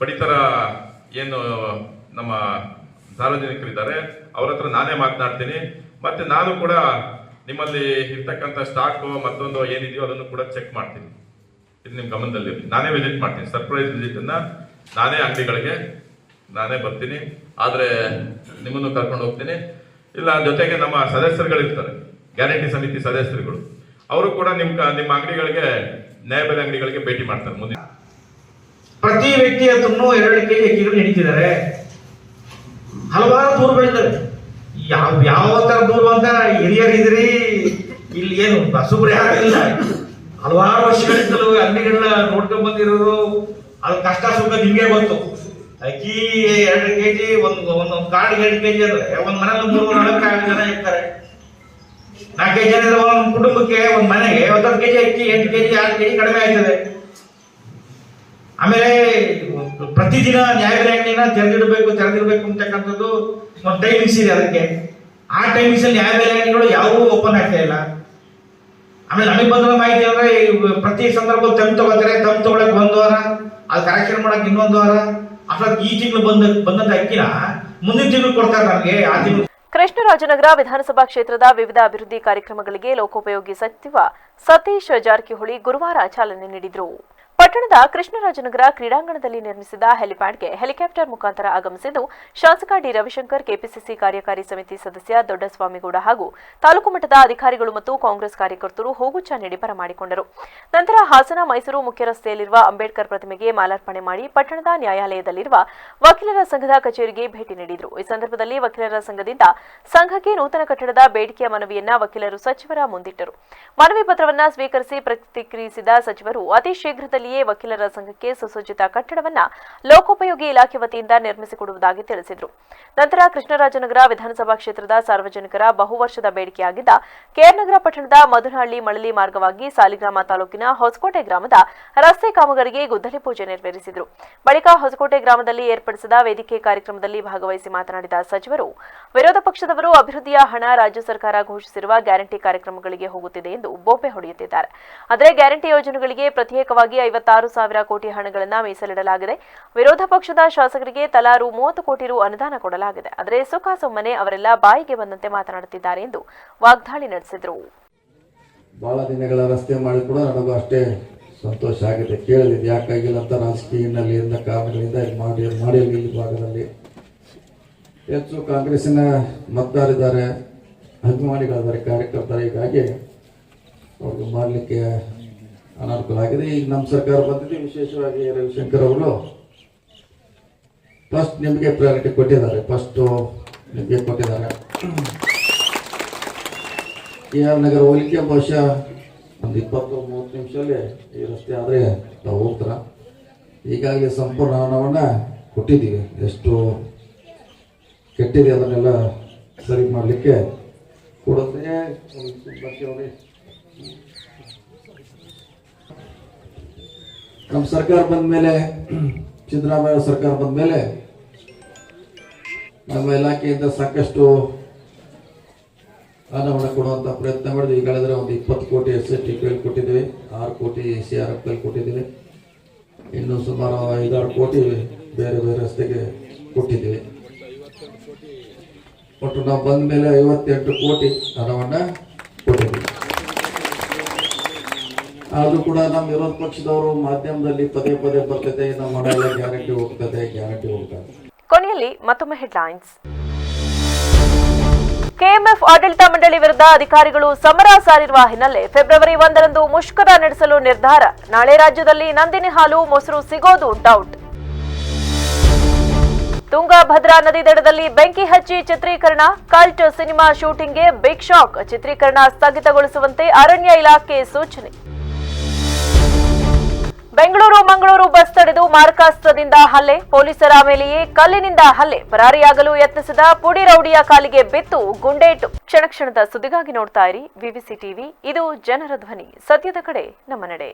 ಪಡಿತರ ಏನು ನಮ್ಮ ಸಾರ್ವಜನಿಕರಿದ್ದಾರೆ, ಅವ್ರ ಹತ್ರ ನಾನೇ ಮಾತನಾಡ್ತೀನಿ. ಮತ್ತೆ ನಾನು ಕೂಡ ನಿಮ್ಮಲ್ಲಿ ಇರ್ತಕ್ಕಂಥ ಸ್ಟಾಕ್ ಮತ್ತೊಂದು ಏನಿದೆಯೋ ಅದನ್ನು ಕೂಡ ಚೆಕ್ ಮಾಡ್ತೀನಿ. ಇದು ನಿಮ್ಮ ಗಮನದಲ್ಲಿ ನಾನೇ ವಿಸಿಟ್ ಮಾಡ್ತೀನಿ, ಸರ್ಪ್ರೈಸ್ ವಿಸಿಟ್ ಅನ್ನ ನಾನೇ ಅಂಗಡಿಗಳಿಗೆ ನಾನೇ ಬರ್ತೀನಿ. ಆದ್ರೆ ನಿಮ್ಮನ್ನು ಕರ್ಕೊಂಡು ಹೋಗ್ತೀನಿ. ಇಲ್ಲ ಜೊತೆಗೆ ನಮ್ಮ ಸದಸ್ಯರುಗಳಿರ್ತಾರೆ, ಗ್ಯಾರಂಟಿ ಸಮಿತಿ ಸದಸ್ಯರುಗಳು, ಅವರು ಕೂಡ ನಿಮ್ಮ ಅಂಗಡಿಗಳಿಗೆ, ನ್ಯಾಯಬೆಲೆ ಅಂಗಡಿಗಳಿಗೆ ಭೇಟಿ ಮಾಡ್ತಾರೆ. ಮುಂದೆ ಪ್ರತಿ ವ್ಯಕ್ತಿ ಹತ್ರನು 2 kg ಅಕ್ಕಿಗಳು ಹಿಡಿತಿದ್ದಾರೆ. ಹಲವಾರು ದೂರುಗಳಿದ್ದಾವೆ. ಯಾವ ತರ ದೂರು ಅಂತ ಹಿರಿಯರಿದ್ರಿ, ಇಲ್ಲಿ ಏನು ಬಸುಬ್ರು ಯಾರು ಇಲ್ಲ. ಹಲವಾರು ವರ್ಷಗಳಿಂದಲೂ ಅಂಗಡಿಗಳನ್ನ ನೋಡ್ಕೊಂಡ್ ಬಂದಿರೋರು, ಅದು ಕಷ್ಟ ಸುಖ ನಿಮ್ಗೆ ಗೊತ್ತು. ಅಕ್ಕಿ 2 kg, ಒಂದು ಕಾರ್ಡ್ 2 kg ಅಂದ್ರೆ ಒಂದ್ ಮನೇಲಿ 3-4 ಜನ ಇರ್ತಾರೆ. 4-5 ಜನ ಇದ್ರೆ ಒಂದ್ ಕುಟುಂಬಕ್ಕೆ, ಒಂದ್ ಮನೆಗೆ 10 kg ಅಕ್ಕಿ, 8 kg 6 kg ಕಡಿಮೆ ಆಯ್ತದೆ. ಆಮೇಲೆ ಪ್ರತಿದಿನ ನ್ಯಾಯಬೆಲೆ ಅಂಗಡಿನ ತೆರೆದಿರ್ಬೇಕು ಅಂತಕ್ಕಂಥದ್ದು ಒಂದು ಟೈಮಿಂಗ್ಸ್ ಇದೆ ಅದಕ್ಕೆ. ಆ ಟೈಮಿಂಗ್ಸ್ ಅಲ್ಲಿ ನ್ಯಾಯಬೆಲೆ ಅಂಗಡಿಗಳು ಯಾವೂ ಓಪನ್ ಆಗ್ತಾ ಇಲ್ಲ. ಆಮೇಲೆ ನನಗೆ ಬಂದ ಮಾಹಿತಿ ಅಂದ್ರೆ ಪ್ರತಿ ಸಂದರ್ಭದಲ್ಲಿ ತಮ್ ತಗೊಳಕ್ 1 ವಾರ, ಅದು ಕರೆಕ್ಷನ್ ಮಾಡಕ್ 1 ವಾರ, ಅಥವಾ ಈ ತಿಂಗಳು ಬಂದಂತ ಅಕ್ಕಿನ ಮುಂದಿನ ತಿಂಗಳು ಕೊಡ್ತಾರೆ ನಮಗೆ. ಆ ತಿಂಗಳು ಕೃಷ್ಣರಾಜನಗರ ವಿಧಾನಸಭಾ ಕ್ಷೇತ್ರದ ವಿವಿಧ ಅಭಿವೃದ್ಧಿ ಕಾರ್ಯಕ್ರಮಗಳಿಗೆ ಲೋಕೋಪಯೋಗಿ ಸಚಿವ ಸತೀಶ್ ಜಾರಕಿಹೊಳಿ ಗುರುವಾರ ಚಾಲನೆ ನೀಡಿದರು. ಪಟ್ಟಣದ ಕೃಷ್ಣರಾಜನಗರ ಕ್ರೀಡಾಂಗಣದಲ್ಲಿ ನಿರ್ಮಿಸಿದ ಹೆಲಿಪ್ಯಾಡ್ಗೆ ಹೆಲಿಕಾಪ್ಟರ್ ಮುಖಾಂತರ ಆಗಮಿಸಿದ್ದು ಶಾಸಕ ಡಿ ರವಿಶಂಕರ್, ಕೆಪಿಸಿಸಿ ಕಾರ್ಯಕಾರಿ ಸಮಿತಿ ಸದಸ್ಯ ದೊಡ್ಡಸ್ವಾಮಿಗೌಡ ಹಾಗೂ ತಾಲೂಕು ಮಟ್ಟದ ಅಧಿಕಾರಿಗಳು ಮತ್ತು ಕಾಂಗ್ರೆಸ್ ಕಾರ್ಯಕರ್ತರು ಹೂಗುಚ್ಛ ನೀಡಿ ಬರಮಾಡಿಕೊಂಡರು. ನಂತರ ಹಾಸನ ಮೈಸೂರು ಮುಖ್ಯ ರಸ್ತೆಯಲ್ಲಿರುವ ಅಂಬೇಡ್ಕರ್ ಪ್ರತಿಮೆಗೆ ಮಾಲಾರ್ಪಣೆ ಮಾಡಿ ಪಟ್ಟಣದ ನ್ಯಾಯಾಲಯದಲ್ಲಿರುವ ವಕೀಲರ ಸಂಘದ ಕಚೇರಿಗೆ ಭೇಟಿ ನೀಡಿದರು. ಈ ಸಂದರ್ಭದಲ್ಲಿ ವಕೀಲರ ಸಂಘದಿಂದ ಸಂಘಕ್ಕೆ ನೂತನ ಕಟ್ಟಡದ ಬೇಡಿಕೆಯ ಮನವಿಯನ್ನ ವಕೀಲರು ಸಚಿವರ ಮುಂದಿಟ್ಟರು. ಮನವಿ ಪತ್ರವನ್ನು ಸ್ವೀಕರಿಸಿ ಪ್ರತಿಕ್ರಿಯಿಸಿದ ಸಚಿವರು ಅತಿ ಶೀಘ್ರದಲ್ಲಿ ವಕೀಲರ ಸಂಘಕ್ಕೆ ಸುಸಜ್ಜಿತ ಕಟ್ಟಡವನ್ನ ಲೋಕೋಪಯೋಗಿ ಇಲಾಖೆ ವತಿಯಿಂದ ನಿರ್ಮಿಸಿಕೊಡುವುದಾಗಿ ತಿಳಿಸಿದರು. ನಂತರ ಕೃಷ್ಣರಾಜನಗರ ವಿಧಾನಸಭಾ ಕ್ಷೇತ್ರದ ಸಾರ್ವಜನಿಕರ ಬಹುವರ್ಷದ ಬೇಡಿಕೆಯಾಗಿದ್ದ ಕೆಆರ್ನಗರ ಪಟ್ಟಣದ ಮಧುನಹಳ್ಳಿ ಮಳಲಿ ಮಾರ್ಗವಾಗಿ ಸಾಲಿಗ್ರಾಮ ತಾಲೂಕಿನ ಹೊಸಕೋಟೆ ಗ್ರಾಮದ ರಸ್ತೆ ಕಾಮಗಾರಿಗೆ ಗುದ್ದಲಿ ಪೂಜೆ ನೆರವೇರಿಸಿದರು. ಬಳಿಕ ಹೊಸಕೋಟೆ ಗ್ರಾಮದಲ್ಲಿ ಏರ್ಪಡಿಸಿದ ವೇದಿಕೆ ಕಾರ್ಯಕ್ರಮದಲ್ಲಿ ಭಾಗವಹಿಸಿ ಮಾತನಾಡಿದ ಸಚಿವರು, ವಿರೋಧ ಪಕ್ಷದವರು ಅಭಿವೃದ್ಧಿಯ ಹಣ ರಾಜ್ಯ ಸರ್ಕಾರ ಘೋಷಿಸಿರುವ ಗ್ಯಾರಂಟಿ ಕಾರ್ಯಕ್ರಮಗಳಿಗೆ ಹೋಗುತ್ತಿದೆ ಎಂದು ಬೋಪೆ ಹೊಡೆಯುತ್ತಿದ್ದಾರೆ. ಆದರೆ ಗ್ಯಾರಂಟಿ ಯೋಜನೆಗಳಿಗೆ ಪ್ರತ್ಯೇಕವಾಗಿ 56,000 ಕೋಟಿ ಹಣಗಳನ್ನು ಮೀಸಲಿಡಲಾಗಿದೆ. ವಿರೋಧ ಪಕ್ಷದ ಶಾಸಕರಿಗೆ ತಲಾ ರು 30 ಕೋಟಿ ರು ಅನುದಾನ ಕೊಡಲಾಗಿದೆ. ಆದರೆ ಸುಖ ಸುಮ್ಮನೆ ಅವರೆಲ್ಲ ಬಾಯಿಗೆ ಬಂದಂತೆ ಮಾತನಾಡುತ್ತಿದ್ದಾರೆ ಎಂದು ವಾಗ್ದಾಳಿ ನಡೆಸಿದರು. ಬಹಳ ದಿನಗಳ ರಸ್ತೆ ಮಾಡಿ ಕೂಡ ನನಗೂ ಅಷ್ಟೇ ಸಂತೋಷ ಆಗಿದೆ. ಕೇಳಿದೆ ಯಾಕಾಗಿಲ್ಲ ಅಂತ. ರಾಜಕೀಯದಲ್ಲಿ ಕಾರಣಗಳಿಂದ ಮಾಡಿರಲಿ. ಈ ಭಾಗದಲ್ಲಿ ಹೆಚ್ಚು ಕಾಂಗ್ರೆಸ್ಸಿನ ಮತದಾರಿದ್ದಾರೆ, ಅಭಿಮಾನಿಗಳಿದ್ದಾರೆ, ಕಾರ್ಯಕರ್ತರ. ಹೀಗಾಗಿ ಅವ್ರಿಗೆ ಮಾಡಲಿಕ್ಕೆ ಅನಾನುಕೂಲ ಆಗಿದೆ. ಈಗ ನಮ್ಮ ಸರ್ಕಾರ ಬಂದಿದೆ. ವಿಶೇಷವಾಗಿ ರವಿಶಂಕರ್ ಅವರು ಫಸ್ಟ್ ನಿಮಗೆ ಪ್ರಯಾರಿಟಿ ಕೊಟ್ಟಿದ್ದಾರೆ. ನಿಮಗೆ ಕೊಟ್ಟಿದ್ದಾರೆ. KR ನಗರ ಹೋಗ್ಲಿಕ್ಕೆ ಬಹುಶಃ ಒಂದು 20-30 ನಿಮಿಷದಲ್ಲಿ ಈ ರಸ್ತೆ ಆದರೆ ನಾವು ಹೋಗ್ತಾರ. ಈಗಾಗಲೇ ಸಂಪೂರ್ಣ ಹಣವನ್ನು ಕೊಟ್ಟಿದ್ದೀವಿ. ಎಷ್ಟು ಕೆಟ್ಟಿದೆ ಅದನ್ನೆಲ್ಲ ಸರಿ ಮಾಡಲಿಕ್ಕೆ ಕೊಡುತ್ತೆ. ನಮ್ಮ ಸರ್ಕಾರ ಬಂದ ಮೇಲೆ, ಸಿದ್ದರಾಮಯ್ಯ ಸರ್ಕಾರ ಬಂದ ಮೇಲೆ ನಮ್ಮ ಇಲಾಖೆಯಿಂದ ಸಾಕಷ್ಟು ಹಣವನ್ನು ಕೊಡುವಂಥ ಪ್ರಯತ್ನ ಮಾಡಿದ್ವಿ. ಈಗಾಗಲೇ ಒಂದು 20 ಕೋಟಿ SSTPL ಕೊಟ್ಟಿದ್ದೀವಿ, 6 ಕೋಟಿ CRFL ಕೊಟ್ಟಿದ್ದೀವಿ, ಇನ್ನು ಸುಮಾರು 5-6 ಕೋಟಿ ಬೇರೆ ಬೇರೆ ರಸ್ತೆಗೆ ಕೊಟ್ಟಿದ್ದೀವಿ. ಒಟ್ಟು ನಾವು ಬಂದ ಮೇಲೆ 58 ಕೋಟಿ ಹಣವನ್ನು ಕೊಟ್ಟಿದ್ದೀವಿ. ಆದರೂ ಕೂಡ ನಮ್ಮ ವಿರೋಧ ಪಕ್ಷದವರು ಮಾಧ್ಯಮದಲ್ಲಿ ಪದೇ ಬರ್ತದೆ, ನಮ್ಮ ಹಣ ಗ್ಯಾರಂಟಿ ಹೋಗ್ತದೆ. ಕೊನೆಯಲ್ಲಿ ಮತ್ತೊಮ್ಮೆ ಹೆಡ್ಲೈನ್ಸ್. ಕೆಎಂಎಫ್ ಆಡಳಿತ ಮಂಡಳಿ ವಿರುದ್ಧ ಅಧಿಕಾರಿಗಳು ಸಮರ ಸಾರಿರುವ ಹಿನ್ನೆಲೆ ಫೆಬ್ರವರಿ 1ರಂದು ಮುಷ್ಕರ ನಡೆಸಲು ನಿರ್ಧಾರ. ನಾಳೆ ರಾಜ್ಯದಲ್ಲಿ ನಂದಿನಿ ಹಾಲು ಮೊಸರು ಸಿಗೋದು ಡೌಟ್. ತುಂಗಭದ್ರಾ ನದಿ ದಡದಲ್ಲಿ ಬೆಂಕಿ ಹಚ್ಚಿ ಚಿತ್ರೀಕರಣ. ಕಲ್ಟ್ ಸಿನಿಮಾ ಶೂಟಿಂಗ್ಗೆ ಬಿಗ್ ಶಾಕ್. ಚಿತ್ರೀಕರಣ ಸ್ಥಗಿತಗೊಳಿಸುವಂತೆ ಅರಣ್ಯ ಇಲಾಖೆ ಸೂಚನೆ. ಬೆಂಗಳೂರು ಮಂಗಳೂರು ಬಸ್ ತಡೆದು ಮಾರಕಾಸ್ತ್ರದಿಂದ ಹಲ್ಲೆ. ಪೊಲೀಸರ ಮೇಲೆಯೇ ಕಲ್ಲಿನಿಂದ ಹಲ್ಲೆ. ಪರಾರಿಯಾಗಲು ಯತ್ನಿಸಿದ ಪುಡಿ ರೌಡಿಯ ಕಾಲಿಗೆ ಬಿತ್ತು ಗುಂಡೇಟು. ಕ್ಷಣದ ಸುದ್ದಿಗಾಗಿ ನೋಡ್ತಾ ಇರಿ ವಿವಿಸಿ ಟಿವಿ. ಇದು ಜನರ ಧ್ವನಿ. ಸತ್ಯದ ಕಡೆ ನಮ್ಮ ನಡೆ.